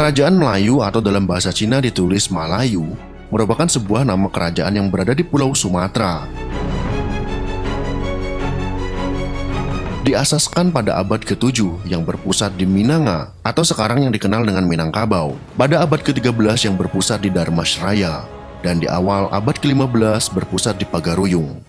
Kerajaan Melayu atau dalam bahasa Cina ditulis Malayu merupakan sebuah nama kerajaan yang berada di Pulau Sumatera. Diasaskan pada abad ke-7 yang berpusat di Minanga atau sekarang yang dikenal dengan Minangkabau, pada abad ke-13 yang berpusat di Dharmasraya, dan di awal abad ke-15 berpusat di Pagaruyung.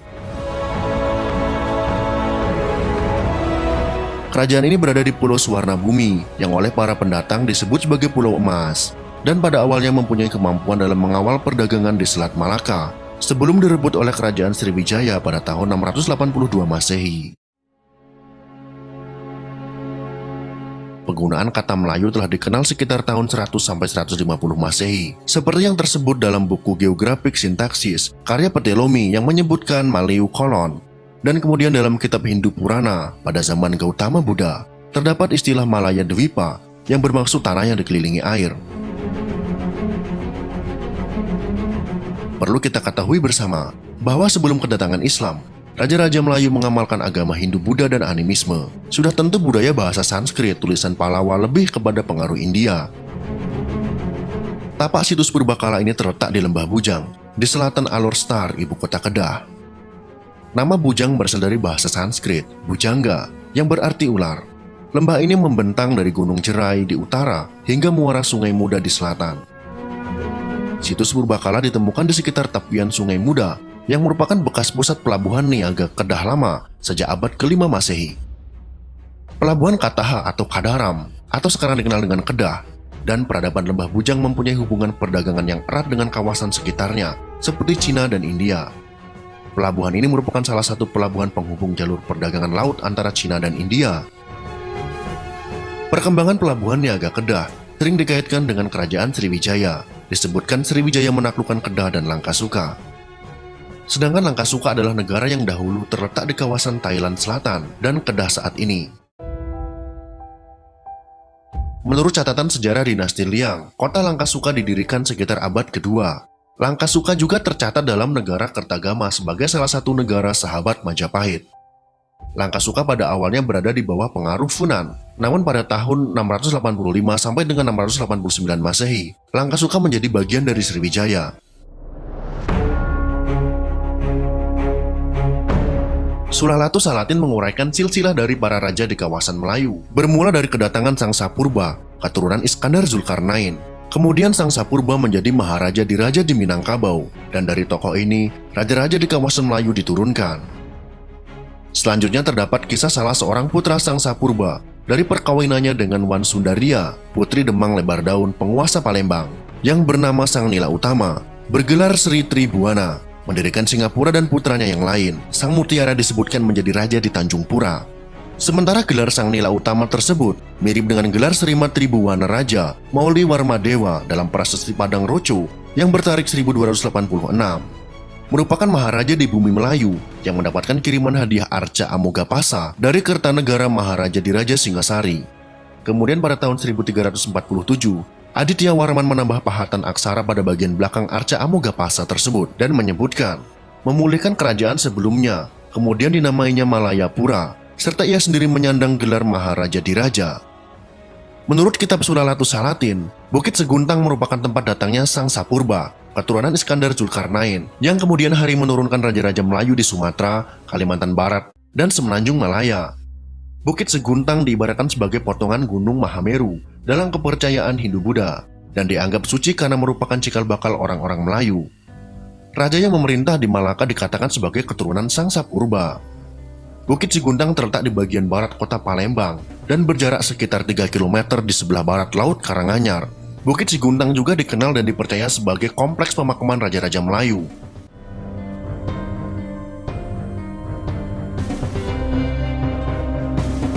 Kerajaan ini berada di Pulau Suwarnabumi yang oleh para pendatang disebut sebagai Pulau Emas, dan pada awalnya mempunyai kemampuan dalam mengawal perdagangan di Selat Malaka sebelum direbut oleh Kerajaan Sriwijaya pada tahun 682 Masehi. Penggunaan kata Melayu telah dikenal sekitar tahun 100-150 Masehi, seperti yang tersebut dalam buku Geographic Syntaxis karya Ptolemy yang menyebutkan Malayu Kolon. Dan kemudian dalam kitab Hindu Purana pada zaman Gautama Buddha, terdapat istilah Malaya Dwipa yang bermaksud tanah yang dikelilingi air. Perlu kita ketahui bersama bahwa sebelum kedatangan Islam, raja-raja Melayu mengamalkan agama Hindu, Buddha, dan animisme. Sudah tentu budaya bahasa Sanskrit tulisan Pallava lebih kepada pengaruh India. Tapak situs purbakala ini terletak di Lembah Bujang, di selatan Alor Star, ibu kota Kedah. Nama Bujang berasal dari bahasa Sanskrit, Bujangga, yang berarti ular. Lembah ini membentang dari Gunung Jerai di utara hingga muara Sungai Muda di selatan. Situs purbakala ditemukan di sekitar tepian Sungai Muda, yang merupakan bekas pusat pelabuhan niaga Kedah lama sejak abad ke-5 Masehi. Pelabuhan Kataha atau Kadaram, atau sekarang dikenal dengan Kedah, dan peradaban Lembah Bujang mempunyai hubungan perdagangan yang erat dengan kawasan sekitarnya, seperti Cina dan India. Pelabuhan ini merupakan salah satu pelabuhan penghubung jalur perdagangan laut antara Cina dan India. Perkembangan pelabuhan niaga Kedah sering dikaitkan dengan kerajaan Sriwijaya. Disebutkan Sriwijaya menaklukkan Kedah dan Langkasuka. Sedangkan Langkasuka adalah negara yang dahulu terletak di kawasan Thailand Selatan dan Kedah saat ini. Menurut catatan sejarah dinasti Liang, kota Langkasuka didirikan sekitar abad kedua. Langkasuka juga tercatat dalam negara Kertagama sebagai salah satu negara sahabat Majapahit. Langkasuka pada awalnya berada di bawah pengaruh Funan, namun pada tahun 685 sampai dengan 689 Masehi, Langkasuka menjadi bagian dari Sriwijaya. Sulalatu Salatin menguraikan silsilah dari para raja di kawasan Melayu, bermula dari kedatangan Sang Sapurba, keturunan Iskandar Zulkarnain. Kemudian Sang Sapurba menjadi maharaja diraja di Minangkabau, dan dari tokoh ini, raja-raja di kawasan Melayu diturunkan. Selanjutnya terdapat kisah salah seorang putra Sang Sapurba dari perkawinannya dengan Wan Sundaria, putri Demang Lebar Daun, penguasa Palembang, yang bernama Sang Nila Utama, bergelar Sri Tribuana, mendirikan Singapura dan putranya yang lain. Sang Mutiara disebutkan menjadi raja di Tanjung Pura. Sementara gelar Sang Nila Utama tersebut mirip dengan gelar Sri Matribuana Raja Mauli Warmadewa dalam Prasasti Padang Roco yang bertarik 1286. Merupakan maharaja di bumi Melayu yang mendapatkan kiriman hadiah arca Amogapasa dari Kertanegara Maharaja Diraja Singasari. Kemudian pada tahun 1347, Aditya Warman menambah pahatan aksara pada bagian belakang arca Amogapasa tersebut dan menyebutkan memulihkan kerajaan sebelumnya, kemudian dinamainya Malayapura, serta ia sendiri menyandang gelar Maharaja Diraja. Menurut kitab Sulalatu Salatin, Bukit Seguntang merupakan tempat datangnya Sang Sapurba, keturunan Iskandar Zulkarnain, yang kemudian hari menurunkan raja-raja Melayu di Sumatera, Kalimantan Barat, dan Semenanjung Malaya. Bukit Seguntang diibaratkan sebagai potongan Gunung Mahameru dalam kepercayaan Hindu-Buddha, dan dianggap suci karena merupakan cikal bakal orang-orang Melayu. Raja yang memerintah di Malaka dikatakan sebagai keturunan Sang Sapurba. Bukit Seguntang terletak di bagian barat kota Palembang dan berjarak sekitar 3 km di sebelah barat Laut Karanganyar. Bukit Seguntang juga dikenal dan dipercaya sebagai kompleks pemakaman raja-raja Melayu.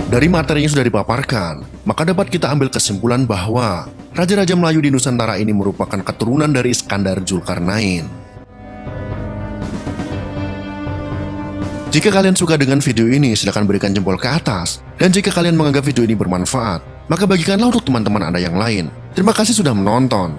Dari materi yang sudah dipaparkan, maka dapat kita ambil kesimpulan bahwa raja-raja Melayu di Nusantara ini merupakan keturunan dari Iskandar Zulkarnain. Jika kalian suka dengan video ini, silahkan berikan jempol ke atas. Dan jika kalian menganggap video ini bermanfaat, maka bagikanlah untuk teman-teman Anda yang lain. Terima kasih sudah menonton.